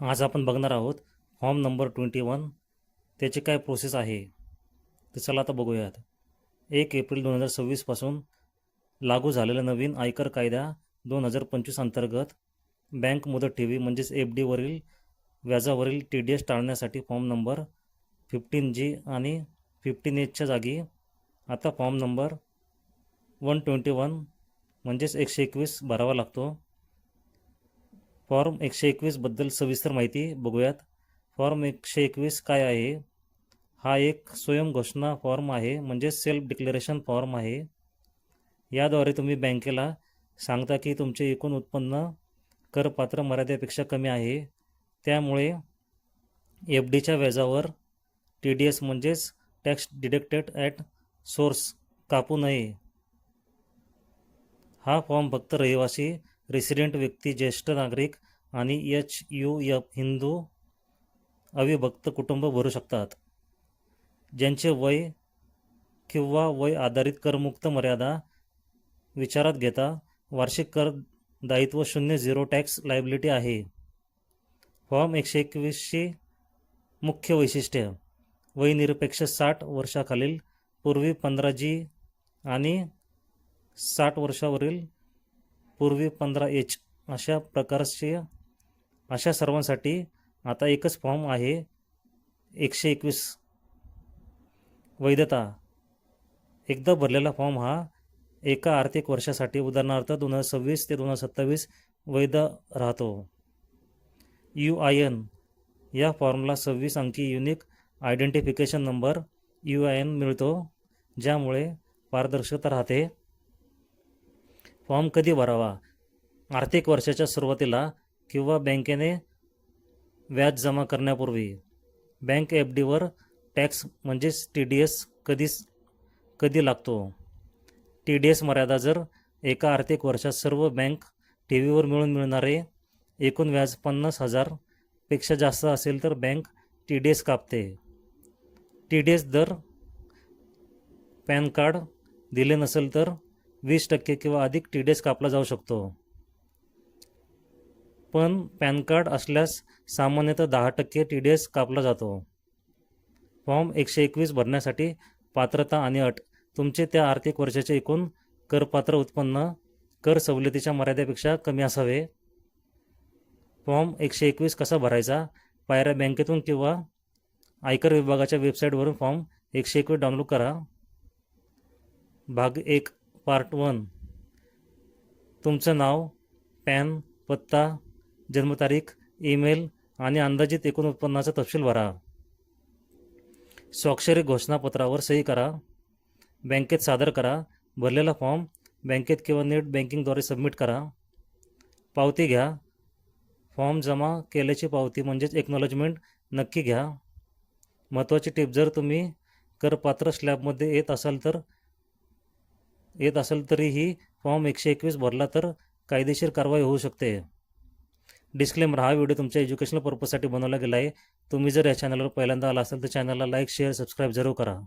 आज आपण बघणार आहोत फॉर्म नंबर 21 त्याची काय प्रोसेस आहे ते चला आता बघूयात. 1 एप्रिल 2026 पासून लागू झालेला नवीन आयकर कायदा 2025 अंतर्गत बँक मुदत ठेवी म्हणजेच FD वरील व्याजावरील TDS टाळण्यासाठी फॉर्म नंबर 15G आणि 15Hच्या जागी आता फॉर्म नंबर 121 म्हणजेच 121 भरावा लागतो. फॉर्म 121 बद्दल सविस्तर माहिती बघूयात. फॉर्म 121 काय आहे? हा एक स्वयंघोषणा फॉर्म आहे, म्हणजे सेल्फ डिक्लेरेशन फॉर्म आहे. याद्वारे तुम्ही बँकेला सांगता की तुमचे एकूण उत्पन्न करपात्र मर्यादेपेक्षा कमी आहे, त्यामुळे FDच्या व्याजावर TDS म्हणजेच टॅक्स डिडक्टेड ॲट सोर्स कापू नये. हा फॉर्म फक्त रहिवासी, रेसिडेंट व्यक्ती, ज्येष्ठ नागरिक आणि HUF हिंदू अविभक्त कुटुंब भरू शकतात. ज्यांचे वय किंवा वय आधारित करमुक्त मर्यादा विचारात घेता वार्षिक कर दायित्व 0 टॅक्स लायबिलिटी आहे. फॉर्म 121ची मुख्य वैशिष्ट्य: वयनिरपेक्ष 60 वर्षाखालील पूर्वी 15G आणि 60 वर्षावरील पूर्वी 15H अशा प्रकारचे अशा सर्वांसाठी आता एकच फॉर्म आहे 121. वैधता: एकदा भरलेला फॉर्म हा एका आर्थिक वर्षासाठी उदाहरणार्थ 2026 ते 2027 वैध राहतो. UIN: या फॉर्मला 26 अंकी युनिक आयडेंटिफिकेशन नंबर UIN मिळतो, ज्यामुळे पारदर्शकता राहते. फॉर्म कधी भरावा? आर्थिक वर्षाच्या सुरुवातीला किंवा बँकेने व्याज जमा करण्यापूर्वी. बँक FDवर टॅक्स म्हणजेच TDS कधी लागतो? TDS मर्यादा: जर एका आर्थिक वर्षात सर्व बँक ठेवीवर मिळून मिळणारे एकूण व्याज 50,000 पेक्षा जास्त असेल तर बँक TDS कापते. TDS दर: पॅन कार्ड दिले नसेल तर 20% किंवा अधिक TDS कापला जाऊ शकतो, पण पॅन कार्ड असल्यास सामान्यतः 10% TDS कापला जातो. फॉर्म 121 भरण्यासाठी पात्रता आणि अट: तुमचे त्या आर्थिक वर्षाचे एकूण करपात्र उत्पन्न कर सवलतीच्या मर्यादेपेक्षा कमी असावे. फॉर्म 121 कसा भरायचा? पायऱ्या: बँकेतून किंवा आयकर विभागाच्या वेबसाईटवरून फॉर्म 121 डाउनलोड करा. भाग 1 पार्ट 1: तुमचं नाव, पॅन, पत्ता, जन्मतारीख, ईमेल आणि अंदाजित एकूण उत्पन्नाचा तपशील भरा. स्वाक्षरी घोषणापत्रावर सही करा. बँकेत सादर करा. भरलेला फॉर्म बँकेत किंवा नेट बँकिंगद्वारे सबमिट करा. पावती घ्या. फॉर्म जमा केल्याची पावती म्हणजेच एक्नॉलेजमेंट नक्की घ्या. महत्त्वाची टिप: जर तुम्ही करपात्र स्लॅबमध्ये येत असेल तरीही फॉर्म 121 भरला तर कायदेशीर कारवाई होऊ शकते. डिस्क्लेमर: हा व्हिडिओ तुमच्या एज्युकेशनल पर्पजसाठी बनवला गेला आहे. तुम्ही जर या चॅनलवर पहिल्यांदा आला असाल तर चॅनलला लाईक, शेअर, सबस्क्राईब जरूर करा.